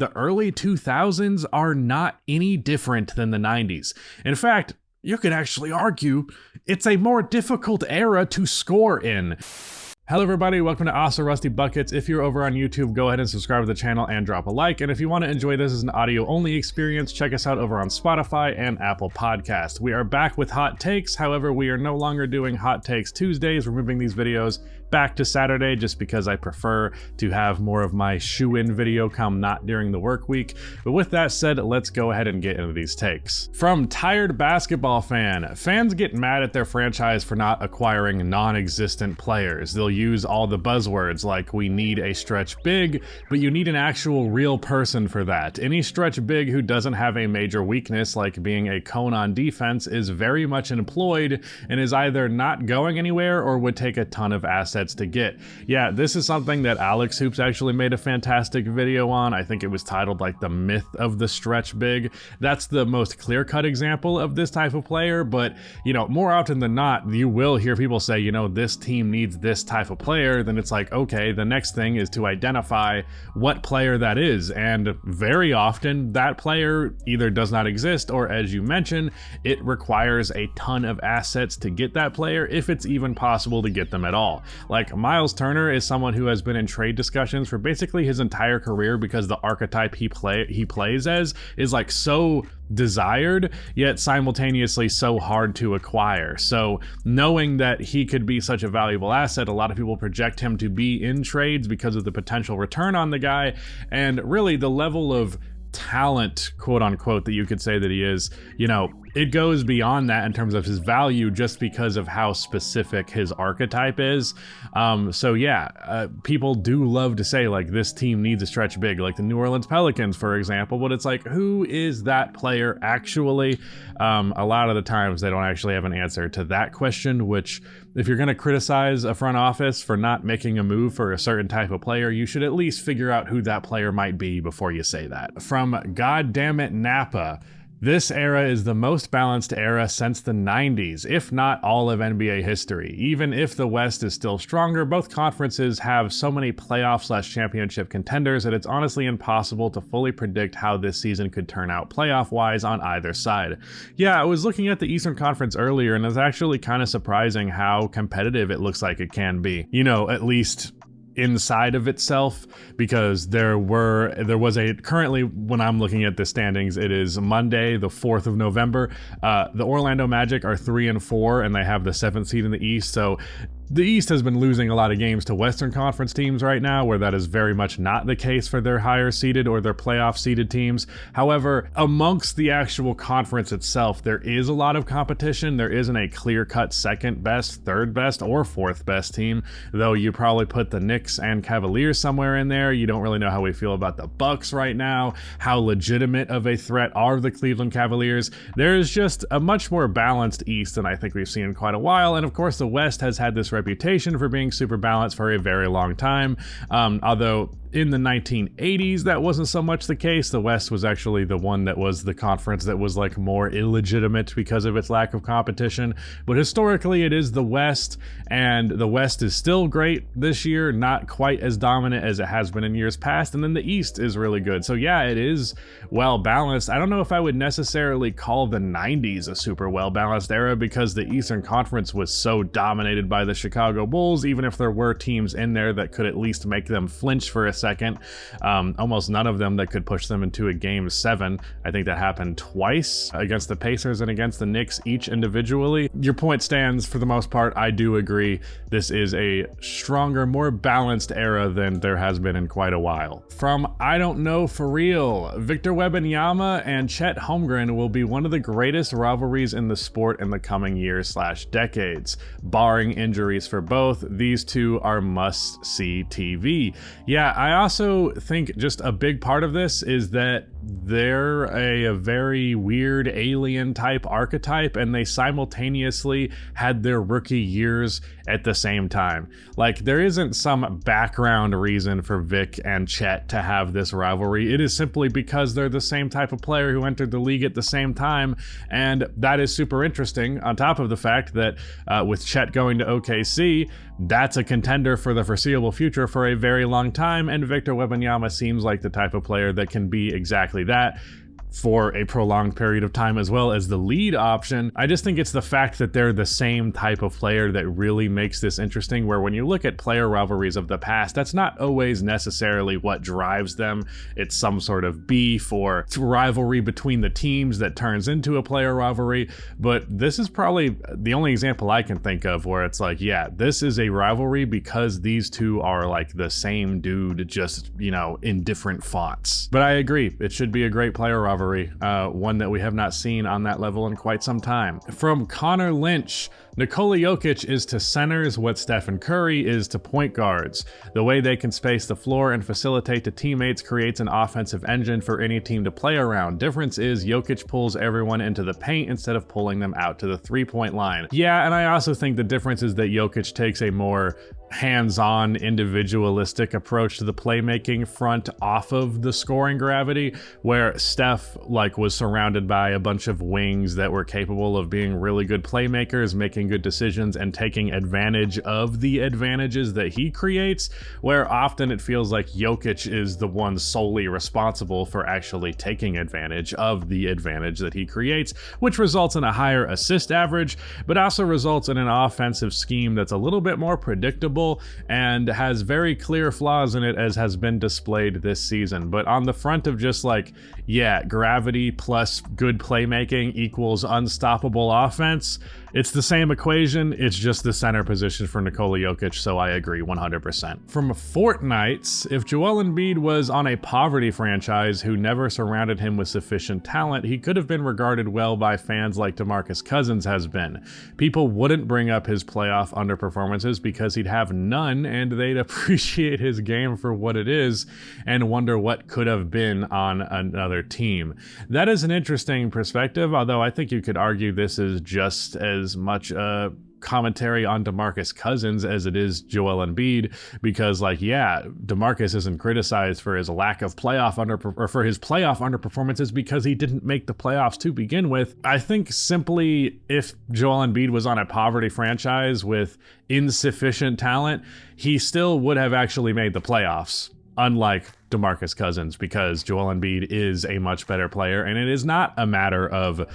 the early 2000s are not any different than the 90s. In fact, you could actually argue it's a more difficult era to score in. Hello everybody, welcome to Awesome Rusty Buckets. If you're over on YouTube, go ahead and subscribe to the channel and drop a like. And if you want to enjoy this as an audio-only experience, check us out over on Spotify and Apple Podcasts. We are back with hot takes. However, we are no longer doing Hot Takes Tuesdays. We're moving these videos back to Saturday just because I prefer to have more of my shoe-in video come not during the work week. But with that said, let's go ahead and get into these takes. From Tired Basketball Fan, fans get mad at their franchise for not acquiring non-existent players. They'll use all the buzzwords like we need a stretch big, but you need an actual real person for that. Any stretch big who doesn't have a major weakness like being a cone on defense is very much employed and is either not going anywhere or would take a ton of assets to get. Yeah, this is something that Alex Hoops actually made a fantastic video on. I think it was titled like the myth of the stretch big. That's the most clear-cut example of this type of player, but more often than not, you will hear people say, this team needs this type of player. Then it's like, okay, the next thing is to identify what player that is. And very often that player either does not exist, or as you mentioned, it requires a ton of assets to get that player, if it's even possible to get them at all. Like Miles Turner is someone who has been in trade discussions for basically his entire career because the archetype he plays as is like so desired, yet simultaneously so hard to acquire. So knowing that he could be such a valuable asset, a lot of people project him to be in trades because of the potential return on the guy, and really the level of talent, quote unquote, that you could say that he is, it goes beyond that in terms of his value just because of how specific his archetype is. So yeah, people do love to say like this team needs a stretch big, like the New Orleans Pelicans, for example, but it's like, who is that player actually? A lot of the times they don't actually have an answer to that question, which if you're going to criticize a front office for not making a move for a certain type of player, you should at least figure out who that player might be before you say that. From Goddammit Napa, this era is the most balanced era since the 90s, if not all of NBA history. Even if the West is still stronger, both conferences have so many playoff/championship contenders that it's honestly impossible to fully predict how this season could turn out playoff-wise on either side. Yeah, I was looking at the Eastern Conference earlier, and it's actually kind of surprising how competitive it looks like it can be. At least inside of itself, because there was currently, when I'm looking at the standings, it is Monday the 4th of November. The Orlando Magic are 3-4 and they have the 7th seed in the East. So the East has been losing a lot of games to Western Conference teams right now, where that is very much not the case for their higher seeded or their playoff seeded teams. However, amongst the actual conference itself, there is a lot of competition. There isn't a clear-cut second best, third best, or fourth best team, though you probably put the Knicks and Cavaliers somewhere in there. You don't really know how we feel about the Bucks right now. How legitimate of a threat are the Cleveland Cavaliers? There's just a much more balanced East than I think we've seen in quite a while, and of course the West has had this reputation for being super balanced for a very long time. Although in the 1980s, that wasn't so much the case. The West was actually the one that was the conference that was like more illegitimate because of its lack of competition. But historically, it is the West, and the West is still great this year, not quite as dominant as it has been in years past. And then the East is really good. So yeah, it is well balanced. I don't know if I would necessarily call the 90s a super well balanced era, because the Eastern Conference was so dominated by the Chicago Bulls. Even if there were teams in there that could at least make them flinch for a second, almost none of them that could push them into a game 7. I think that happened twice, against the Pacers and against the Knicks, each individually. Your point stands for the most part. I do agree this is a stronger, more balanced era than there has been in quite a while. From I Don't Know For Real, Victor Wembanyama and Chet Holmgren will be one of the greatest rivalries in the sport in the coming years/decades. Barring injuries for both, these two are must-see TV. Yeah, I also think just a big part of this is that they're a very weird alien type archetype, and they simultaneously had their rookie years at the same time. Like, there isn't some background reason for Vic and Chet to have this rivalry. It is simply because they're the same type of player who entered the league at the same time, and that is super interesting, on top of the fact that with Chet going to OKC, that's a contender for the foreseeable future for a very long time, and Victor Wembanyama seems like the type of player that can be exactly that for a prolonged period of time, as well as the lead option. I just think it's the fact that they're the same type of player that really makes this interesting, where when you look at player rivalries of the past, that's not always necessarily what drives them. It's some sort of beef or rivalry between the teams that turns into a player rivalry. But this is probably the only example I can think of where it's like, yeah, this is a rivalry because these two are like the same dude, just, you know, in different fonts. But I agree, it should be a great player rivalry. One that we have not seen on that level in quite some time. From Connor Lynch, Nikola Jokic is to centers what Steph Curry is to point guards. The way they can space the floor and facilitate to teammates creates an offensive engine for any team to play around. Difference is Jokic pulls everyone into the paint instead of pulling them out to the three-point line. Yeah, and I also think the difference is that Jokic takes a more hands-on, individualistic approach to the playmaking front off of the scoring gravity, where Steph was surrounded by a bunch of wings that were capable of being really good playmakers, making good decisions, and taking advantage of the advantages that he creates, where often it feels like Jokic is the one solely responsible for actually taking advantage of the advantage that he creates, which results in a higher assist average, but also results in an offensive scheme that's a little bit more predictable and has very clear flaws in it, as has been displayed this season. But on the front of just gravity plus good playmaking equals unstoppable offense, it's the same equation, it's just the center position for Nikola Jokic, so I agree 100%. From Fortnite, if Joel Embiid was on a poverty franchise who never surrounded him with sufficient talent, he could have been regarded well by fans like DeMarcus Cousins has been. People wouldn't bring up his playoff underperformances because he'd have none, and they'd appreciate his game for what it is and wonder what could have been on another team. That is an interesting perspective, although I think you could argue this is just as much a commentary on DeMarcus Cousins as it is Joel Embiid, because DeMarcus isn't criticized for his lack of for his playoff underperformances because he didn't make the playoffs to begin with. I think simply if Joel Embiid was on a poverty franchise with insufficient talent, he still would have actually made the playoffs, unlike DeMarcus Cousins, because Joel Embiid is a much better player, and it is not a matter of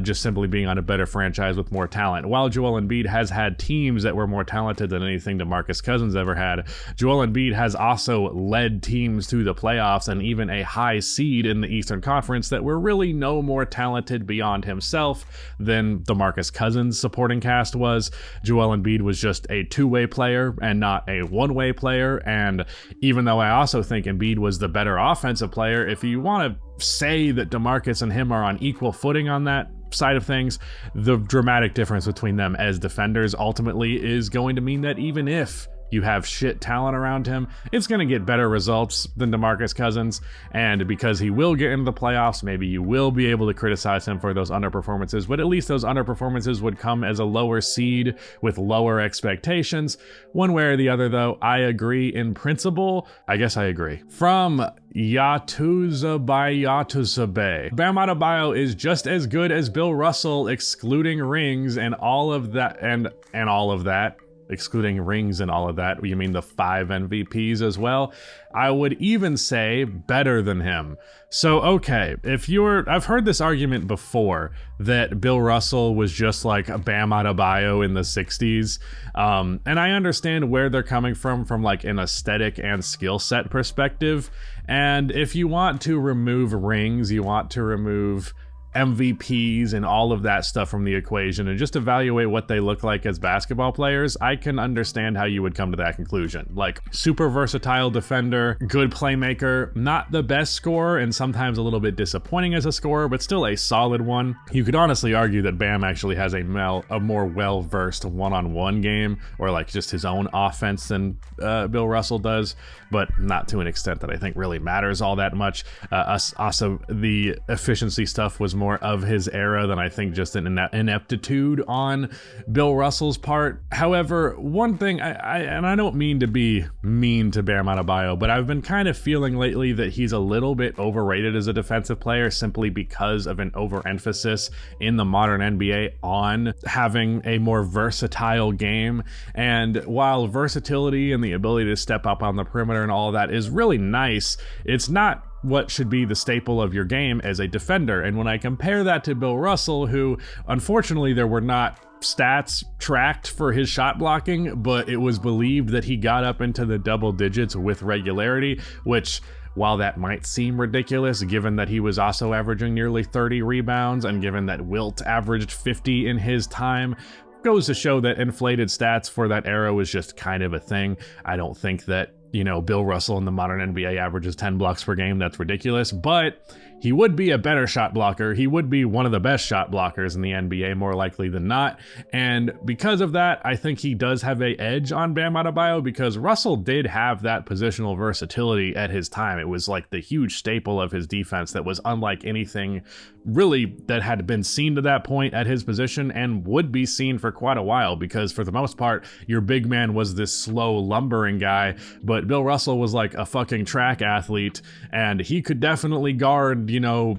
just simply being on a better franchise with more talent. While Joel Embiid has had teams that were more talented than anything DeMarcus Cousins ever had, Joel Embiid has also led teams to the playoffs and even a high seed in the Eastern Conference that were really no more talented beyond himself than DeMarcus Cousins' supporting cast was. Joel Embiid was just a two-way player and not a one-way player, and even though I also think Embiid was the better offensive player, if you want to say that DeMarcus and him are on equal footing on that side of things, the dramatic difference between them as defenders ultimately is going to mean that even if you have shit talent around him, it's going to get better results than DeMarcus Cousins, and because he will get into the playoffs, maybe you will be able to criticize him for those underperformances, but at least those underperformances would come as a lower seed with lower expectations. One way or the other, though, I agree in principle. I guess I agree. From Yatuza by Yatuzabe, Bam Adebayo is just as good as Bill Russell, excluding rings and all of that, and all of that. Excluding rings and all of that, you mean the 5 MVPs as well? I would even say better than him. So, okay, I've heard this argument before that Bill Russell was just like a Bam Adebayo in the 60s. And I understand where they're coming from an aesthetic and skill set perspective. And if you want to remove rings, you want to remove MVPs and all of that stuff from the equation and just evaluate what they look like as basketball players, I can understand how you would come to that conclusion. Like, super versatile defender, good playmaker, not the best scorer and sometimes a little bit disappointing as a scorer, but still a solid one. You could honestly argue that Bam actually has a more well-versed one-on-one game, or like just his own offense than Bill Russell does, but not to an extent that I think really matters all that much. Also, the efficiency stuff was more of his era than I think just an ineptitude on Bill Russell's part. However, one thing, I don't mean to be mean to Bam Adebayo, but I've been kind of feeling lately that he's a little bit overrated as a defensive player simply because of an overemphasis in the modern NBA on having a more versatile game. And while versatility and the ability to step up on the perimeter and all of that is really nice, it's not what should be the staple of your game as a defender. And when I compare that to Bill Russell, who unfortunately there were not stats tracked for his shot blocking, but it was believed that he got up into the double digits with regularity, which, while that might seem ridiculous given that he was also averaging nearly 30 rebounds and given that Wilt averaged 50 in his time, goes to show that inflated stats for that era was just kind of a thing. I don't think that, you know, Bill Russell in the modern NBA averages 10 blocks per game. That's ridiculous, but he would be a better shot blocker. He would be one of the best shot blockers in the NBA, more likely than not. And because of that, I think he does have an edge on Bam Adebayo, because Russell did have that positional versatility at his time. It was like the huge staple of his defense that was unlike anything really that had been seen to that point at his position, and would be seen for quite a while, because for the most part, your big man was this slow lumbering guy, but Bill Russell was like a fucking track athlete, and he could definitely guard, you know,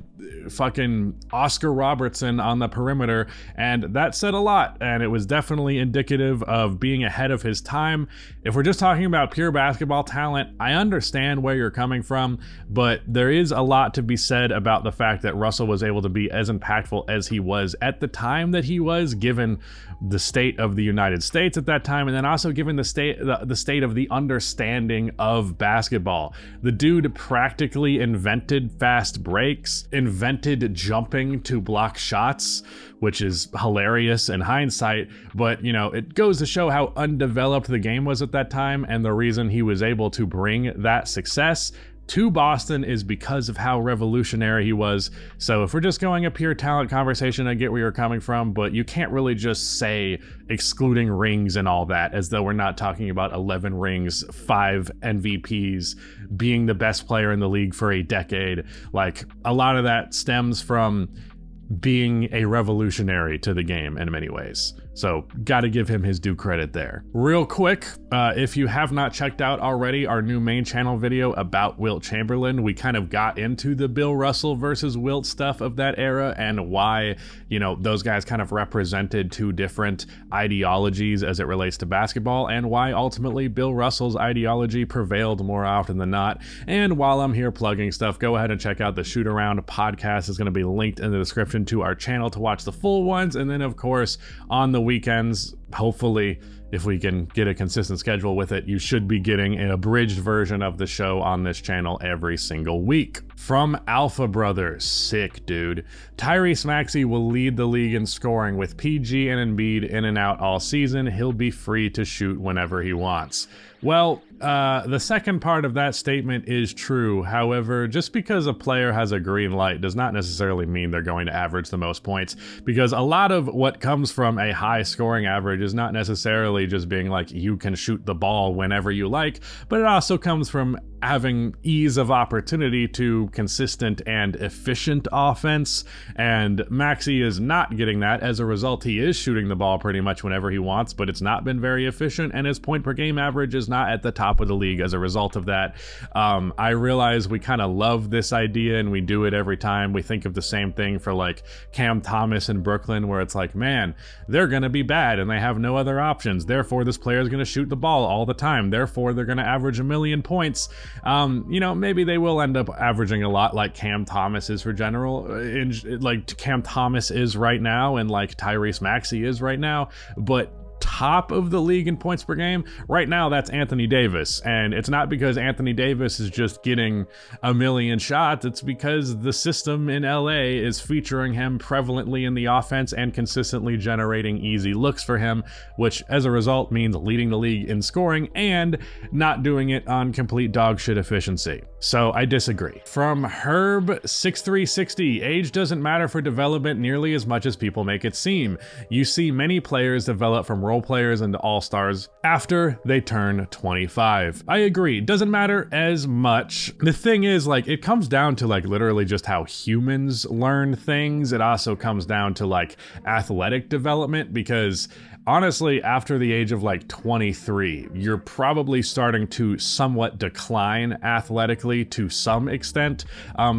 fucking Oscar Robertson on the perimeter, and that said a lot, and it was definitely indicative of being ahead of his time. If we're just talking about pure basketball talent, I understand where you're coming from, but there is a lot to be said about the fact that Russell was able to be as impactful as he was at the time that he was, given the state of the United States at that time, and then also given the state of the understanding of basketball. The dude practically invented fast breaks, invented jumping to block shots, which is hilarious in hindsight, but, you know, it goes to show how undeveloped the game was at that time, and the reason he was able to bring that success to Boston is because of how revolutionary he was. So if we're just going a pure talent conversation, I get where you're coming from, but you can't really just say, excluding rings and all that, as though we're not talking about 11 rings, 5 MVPs, being the best player in the league for a decade. Like, a lot of that stems from being a revolutionary to the game in many ways. So gotta give him his due credit there. Real quick, if you have not checked out already our new main channel video about Wilt Chamberlain, we kind of got into the Bill Russell versus Wilt stuff of that era and why, you know, those guys kind of represented two different ideologies as it relates to basketball, and why ultimately Bill Russell's ideology prevailed more often than not. And while I'm here plugging stuff, go ahead and check out the Shoot Around podcast. It's going to be linked in the description to our channel to watch the full ones. And then, of course, on the weekends, hopefully, if we can get a consistent schedule with it, you should be getting an abridged version of the show on this channel every single week. From Alpha Brothers, sick dude. Tyrese Maxey will lead the league in scoring with PG and Embiid in and out all season. He'll be free to shoot whenever he wants. Well, the second part of that statement is true. However, just because a player has a green light does not necessarily mean they're going to average the most points, because a lot of what comes from a high scoring average is not necessarily just being like, you can shoot the ball whenever you like, but it also comes from having ease of opportunity to consistent and efficient offense, and Maxey is not getting that. As a result, he is shooting the ball pretty much whenever he wants, but it's not been very efficient, and his point per game average is not at the top of the league as a result of that. I realize we kind of love this idea and we do it every time. We think of the same thing for like Cam Thomas in Brooklyn, where it's like, man, they're going to be bad and they have no other options. Therefore, this player is going to shoot the ball all the time. Therefore, they're going to average 1 million points. You know, maybe they will end up averaging a lot like Cam Thomas is for general, like Cam Thomas is right now and like Tyrese Maxey is right now, but top of the league in points per game, right now that's Anthony Davis. And it's not because Anthony Davis is just getting a million shots, it's because the system in LA is featuring him prevalently in the offense and consistently generating easy looks for him, which as a result means leading the league in scoring and not doing it on complete dog shit efficiency. So I disagree. From Herb6360, age doesn't matter for development nearly as much as people make it seem. You see many players develop from role players into all-stars after they turn 25. I agree, doesn't matter as much. The thing is, like, it comes down to like literally just how humans learn things. It also comes down to like athletic development, because honestly, after the age of like 23, you're probably starting to somewhat decline athletically to some extent.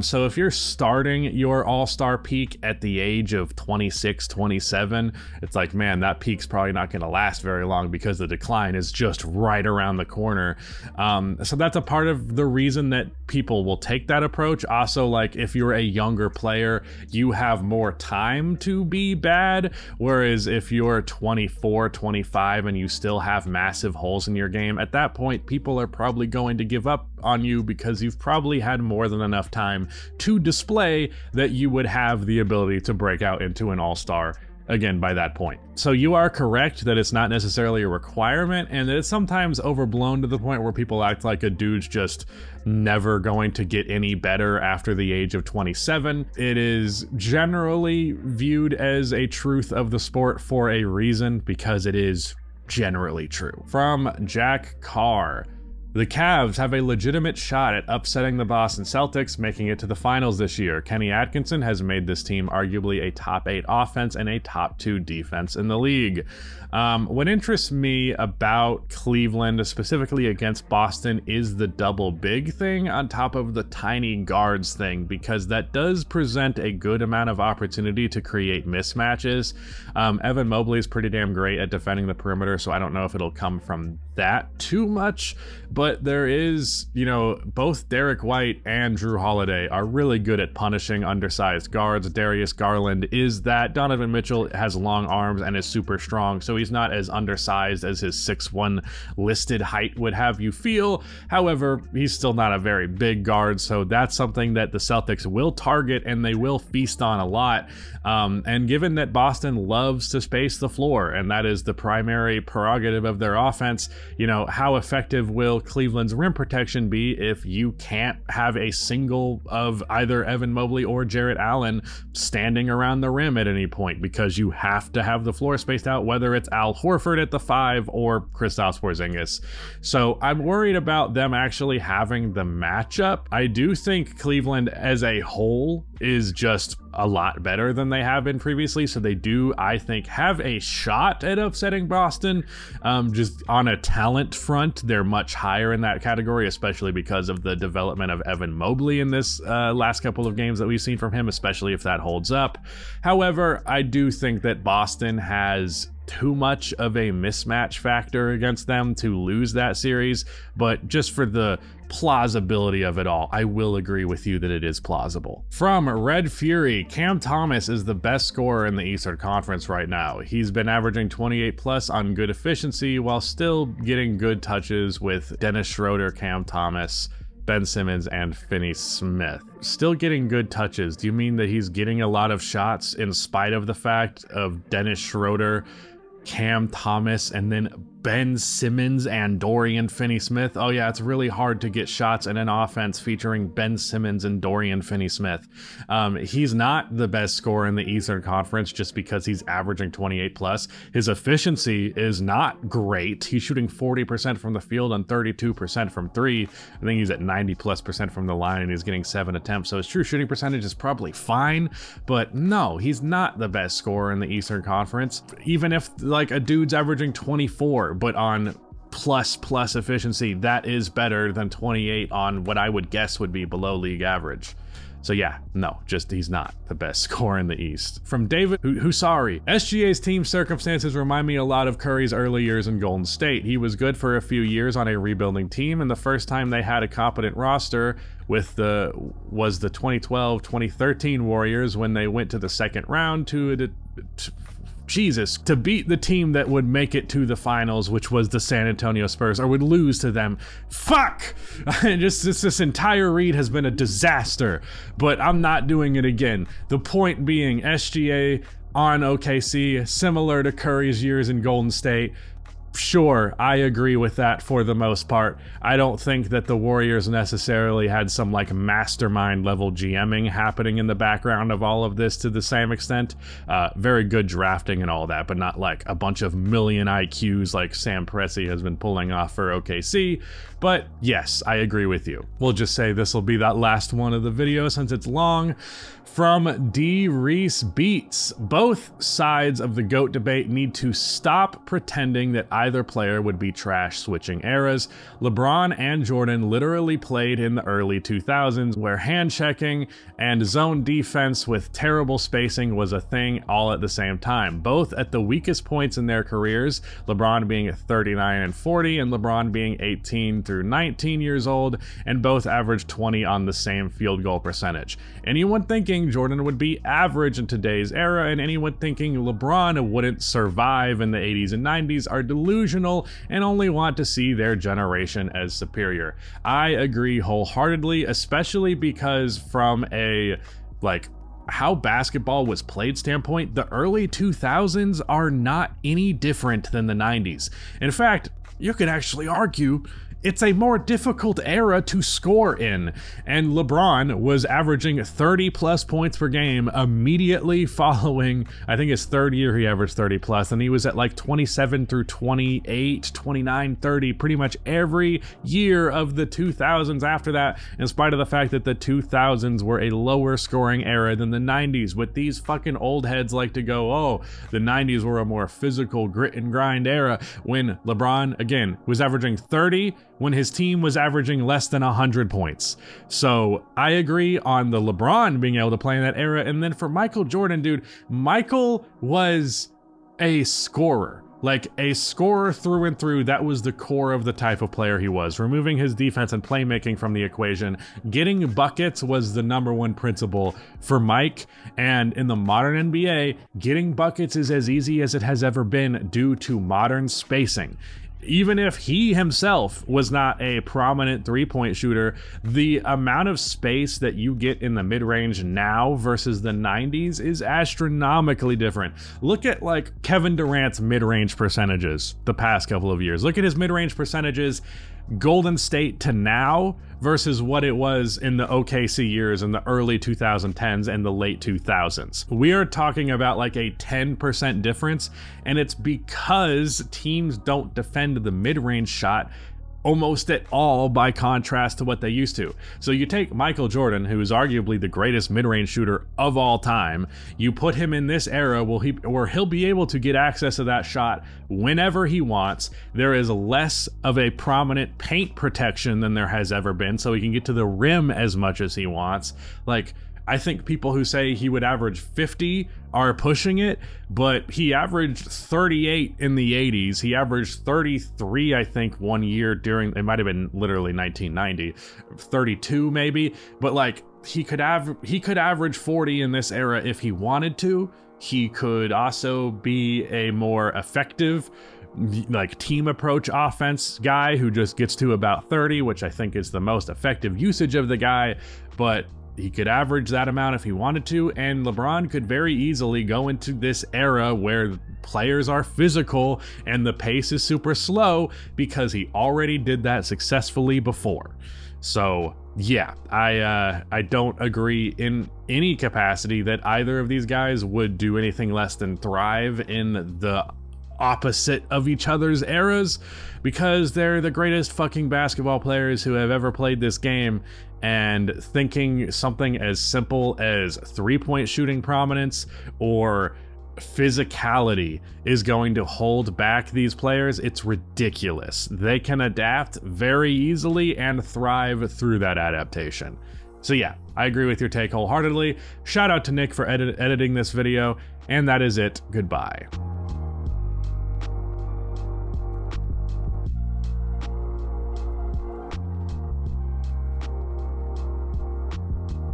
So if you're starting your all-star peak at the age of 26, 27, it's like, man, that peak's probably not going to last very long because the decline is just right around the corner. So that's a part of the reason that people will take that approach. Also, like, if you're a younger player, you have more time to be bad, whereas if you're 24, 25 and you still have massive holes in your game, at that point people are probably going to give up on you because you've probably had more than enough time to display that you would have the ability to break out into an all-star again by that point. So you are correct that it's not necessarily a requirement, and that it's sometimes overblown to the point where people act like a dude's just never going to get any better after the age of 27. It is generally viewed as a truth of the sport for a reason, because it is generally true. From Jack Carr, the Cavs have a legitimate shot at upsetting the Boston Celtics, making it to the finals this year. Kenny Atkinson has made this team arguably a top 8 offense and a top 2 defense in the league. What interests me about Cleveland, specifically against Boston, is the double big thing on top of the tiny guards thing, because that does present a good amount of opportunity to create mismatches. Evan Mobley is pretty damn great at defending the perimeter, so I don't know if it'll come from that too much, but there is, you know, both Derek White and Drew Holiday are really good at punishing undersized guards. Darius Garland is that. Donovan Mitchell has long arms and is super strong, so he's not as undersized as his 6'1" listed height would have you feel. However, he's still not a very big guard, so that's something that the Celtics will target and they will feast on a lot. And given that Boston loves to space the floor, and that is the primary prerogative of their offense, you know, how effective will Cleveland's rim protection be if you can't have a single of either Evan Mobley or Jarrett Allen standing around the rim at any point, because you have to have the floor spaced out, whether it's Al Horford at the 5 or Kristaps Porzingis. So I'm worried about them actually having the matchup. I do think Cleveland as a whole is just a lot better than they have been previously, so they do, I think, have a shot at upsetting Boston. Just on a talent front, they're much higher in that category, especially because of the development of Evan Mobley in this last couple of games that we've seen from him, especially if that holds up. However, I do think that Boston has too much of a mismatch factor against them to lose that series, but just for the plausibility of it all, I will agree with you that it is plausible. From Red Fury, Cam Thomas is the best scorer in the Eastern Conference right now. He's been averaging 28 plus on good efficiency while still getting good touches with Dennis Schroeder, Cam Thomas, Ben Simmons, and Finney Smith. Still getting good touches. Do you mean that he's getting a lot of shots in spite of the fact of Dennis Schroeder, Cam Thomas, and then Ben Simmons and Dorian Finney-Smith? Oh yeah, it's really hard to get shots in an offense featuring Ben Simmons and Dorian Finney-Smith. He's not the best scorer in the Eastern Conference just because he's averaging 28 plus. His efficiency is not great. He's shooting 40% from the field and 32% from 3. I think he's at 90+% from the line and he's getting 7 attempts. So his true shooting percentage is probably fine, but no, he's not the best scorer in the Eastern Conference. Even if like a dude's averaging 24, but on plus efficiency, that is better than 28 on what I would guess would be below league average. So yeah, no, just he's not the best scorer in the East. From David Husari, SGA's team circumstances remind me a lot of Curry's early years in Golden State. He was good for a few years on a rebuilding team, and the first time they had a competent roster was the 2012-2013 Warriors, when they went to the second round to Jesus, to beat the team that would make it to the finals, which was the San Antonio Spurs, or would lose to them. Fuck! This entire read has been a disaster, but I'm not doing it again. The point being, SGA on OKC, similar to Curry's years in Golden State. Sure, I agree with that for the most part. I don't think that the Warriors necessarily had some like mastermind level GMing happening in the background of all of this to the same extent. Very good drafting and all that, but not like a bunch of million IQs like Sam Presti has been pulling off for OKC. But yes, I agree with you. We'll just say this will be that last one of the video since it's long. From D. Reese Beats, both sides of the GOAT debate need to stop pretending that either player would be trash switching eras. LeBron and Jordan literally played in the early 2000s where hand checking and zone defense with terrible spacing was a thing all at the same time, both at the weakest points in their careers, LeBron being 39 and 40 and LeBron being 18 through 19 years old, and both averaged 20 on the same field goal percentage. Anyone thinking Jordan would be average in today's era and anyone thinking LeBron wouldn't survive in the 80s and 90s are delusional and only want to see their generation as superior. I agree wholeheartedly, especially because from a how basketball was played standpoint, the early 2000s are not any different than the 90s. In fact, you could actually argue it's a more difficult era to score in, and LeBron was averaging 30 plus points per game immediately following, I think his third year he averaged 30 plus, and he was at like 27 through 28, 29, 30, pretty much every year of the 2000s after that, in spite of the fact that the 2000s were a lower scoring era than the 90s. But these fucking old heads like to go, oh, the 90s were a more physical grit and grind era, when LeBron, again, was averaging 30 when his team was averaging less than 100 points. So I agree on the LeBron being able to play in that era. And then for Michael Jordan, dude, Michael was a scorer. Like a scorer through and through. That was the core of the type of player he was. Removing his defense and playmaking from the equation, getting buckets was the number one principle for Mike. And in the modern NBA, getting buckets is as easy as it has ever been due to modern spacing. Even if he himself was not a prominent three-point shooter, the amount of space that you get in the mid-range now versus the 90s is astronomically different. Look at like Kevin Durant's mid-range percentages the past couple of years. Look at his mid-range percentages Golden State to now versus what it was in the OKC years in the early 2010s and the late 2000s. We are talking about like a 10% difference, and it's because teams don't defend the mid-range shot almost at all by contrast to what they used to. So you take Michael Jordan, who is arguably the greatest mid-range shooter of all time, you put him in this era where he'll be able to get access to that shot whenever he wants. There is less of a prominent paint protection than there has ever been, so he can get to the rim as much as he wants. Like, I think people who say he would average 50 are pushing it, but he averaged 38 in the 80s. He averaged 33, I think, one year during, it might have been literally 1990, 32 maybe, but like he could average 40 in this era if he wanted to. He could also be a more effective like team approach offense guy who just gets to about 30, which I think is the most effective usage of the guy, but he could average that amount if he wanted to, and LeBron could very easily go into this era where players are physical and the pace is super slow because he already did that successfully before. So yeah, I don't agree in any capacity that either of these guys would do anything less than thrive in the opposite of each other's eras, because they're the greatest fucking basketball players who have ever played this game, and thinking something as simple as three-point shooting prominence or physicality is going to hold back these players, it's ridiculous. They can adapt very easily and thrive through that adaptation. So yeah, I agree with your take wholeheartedly. Shout out to Nick for editing this video, and that is it. Goodbye.